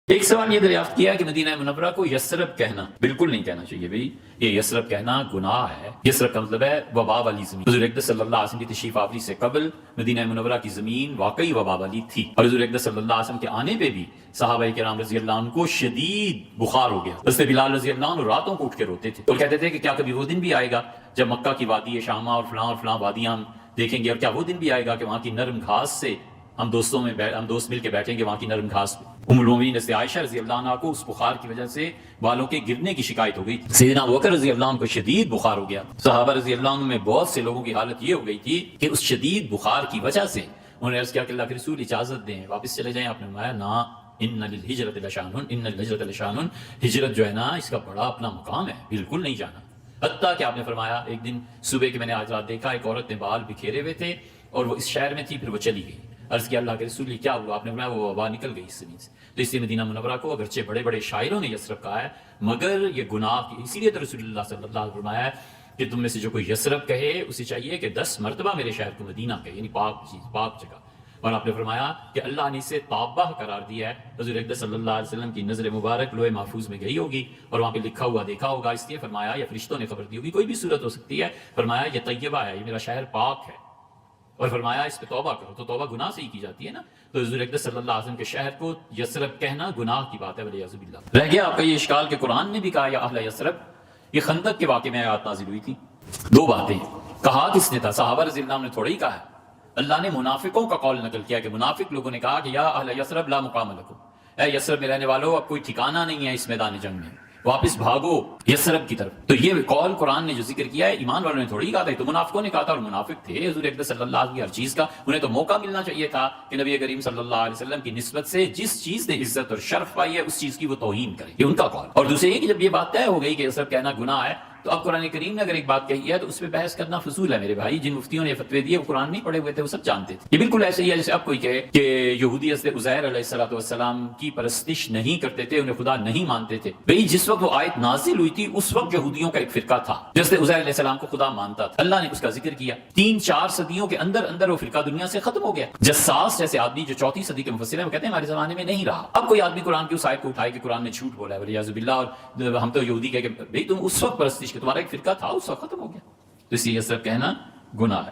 ایک سوال یہ دریافت کیا کہ مدینہ منورہ کو یثرب کہنا بالکل نہیں کہنا چاہیے بھائی، یہ یثرب کہنا گناہ ہے۔ یثرب کا مطلب ہے وبا والی زمین۔ حضور اقدس صلی اللہ علیہ وسلم کی تشریف آوری سے قبل مدینہ منورہ کی زمین واقعی وبا والی تھی، اور حضور اقدس صلی اللہ علیہ وسلم کے آنے پہ بھی صحابہ کرام رضی اللہ عنہ کو شدید بخار ہو گیا۔ حضرت بلال رضی اللہ عنہ راتوں کو اٹھ کے روتے تھے اور کہتے تھے کہ کیا کبھی وہ دن بھی آئے گا جب مکہ کی وادی شامہ اور فلاں وادیاں ہم دیکھیں گے، اور کیا وہ دن بھی آئے گا کہ وہاں کی نرم گھاس سے ہم دوست مل کے بیٹھیں گے وہاں کی نرم گھاس پہ۔ ام المومنین حضرت عائشہ رضی اللہ عنہ کو اس بخار کی وجہ سے بالوں کے گرنے کی شکایت ہو گئی تھی۔ سیدنا ابوبکر رضی اللہ عنہ کو شدید بخار ہو گیا۔ صحابہ رضی اللہ عنہ میں بہت سے لوگوں کی حالت یہ ہو گئی تھی کہ اس شدید بخار کی وجہ سے انہوں نے عرض کیا کہ اللہ کے رسول اجازت دیں واپس چلے جائیں۔ آپ نے فرمایا نہ، ان للہجرۃ لشان، ان للہجرۃ لشان، ہجرت جو ہے نا اس کا بڑا اپنا مقام ہے، بالکل نہیں جانا۔ حتیٰ کہ آپ نے فرمایا ایک دن صبح کہ میں نے آج رات دیکھا ایک عورت نے بال بکھیرے ہوئے تھے اور وہ اس شہر میں تھی، پھر وہ چلی گئی۔ عرض کیا اللہ کے رسول یہ کیا ہوا؟ آپ نے فرمایا وہ وبا نکل گئی اس زمین سے۔ تو اس لیے مدینہ منورہ کو اگرچہ بڑے بڑے شاعروں نے یثرب کہا ہے مگر یہ گناہ کی، اسی لیے تو رسول اللہ صلی اللہ علیہ وسلم فرمایا ہے کہ تم میں سے جو کوئی یثرب کہے اسے چاہیے کہ 10 مرتبہ میرے شہر کو مدینہ کہے، یعنی پاک چیز، پاک جگہ۔ اور آپ نے فرمایا کہ اللہ نے اسے تابہ قرار دیا ہے۔ حضور اقدس صلی اللہ علیہ وسلم کی نظر مبارک لوح محفوظ میں گئی ہوگی اور وہاں پہ لکھا ہوا دیکھا ہوگا، اس لیے فرمایا یا فرشتوں نے خبر دی ہوگی، کوئی بھی صورت ہو سکتی ہے، فرمایا یہ طیبہ ہے، یہ میرا شہر پاک ہے، اور فرمایا اس پہ توبہ کرو۔ تو توبہ گناہ سے ہی کی جاتی ہے نا، تو حضور اقدس صلی اللہ علیہ وسلم کے شہر کو یثرب کہنا گناہ کی بات ہے، والعیاذ باللہ۔ رہ گیا آپ کا یہ اشکال کہ قرآن نے بھی کہا یا اہل یثرب، یہ خندق کے واقعے میں آیات نازل ہوئی تھی۔ دو باتیں، کہا کس نے تھا؟ صحابہ رضی اللہ عنہ نے تھوڑا ہی کہا ہے، اللہ نے منافقوں کا قول نقل کیا کہ منافق لوگوں نے کہا کہ یا اہل یثرب لا مقام لکم، اے یثرب میں رہنے والو اب کوئی ٹھکانہ نہیں ہے اس میدان جنگ میں، واپس بھاگو یثرب کی طرف۔ تو یہ قول قرآن نے جو ذکر کیا ہے ایمان والوں نے تھوڑی کہا تھا، تو منافقوں نے کہا تھا، اور منافق تھے حضور اقدس صلی اللہ علیہ وسلم کی ہر چیز کا، انہیں تو موقع ملنا چاہیے تھا کہ نبی کریم صلی اللہ علیہ وسلم کی نسبت سے جس چیز نے عزت اور شرف پائی ہے اس چیز کی وہ توہین کرے، یہ ان کا قول۔ اور دوسرے یہ کہ جب یہ بات طے ہو گئی کہ یثرب کہنا گناہ ہے تو اب قرآن کریم نے اگر ایک بات کہی ہے تو اس پہ بحث کرنا فضول ہے میرے بھائی۔ جن مفتیوں نے فتوی دیے وہ قرآن نہیں پڑھے ہوئے تھے، وہ سب جانتے تھے۔ یہ بالکل ایسے ہی ہے جیسے اب کوئی کہے کہ یہودی حضرت عزیر علیہ السلام کی پرستش نہیں کرتے تھے، انہیں خدا نہیں مانتے تھے۔ بھئی جس وقت وہ آیت نازل ہوئی تھی اس وقت یہودیوں کا ایک فرقہ تھا جو حضرت عزیر علیہ السلام کو خدا مانتا تھا، اللہ نے اس کا ذکر کیا۔ 3-4 صدیوں کے اندر وہ فرقہ دنیا سے ختم ہو گیا۔ جساس جیسے آدمی جو 4 صدی کے مفسر ہیں وہ کہتے ہیں ہمارے زمانے میں نہیں رہا۔ اب کوئی آدمی قرآن کی اس آیت کو اٹھائے کہ قرآن نے جھوٹ بولا ہے والعیاذ باللہ، اور ہم تو یہودی کہہ کہ بھئی تم اس وقت پرستش کے تمہارا ایک فرقہ تھا اس وقت ختم ہو گیا، تو اس لیے یثرب کہنا گناہ ہے۔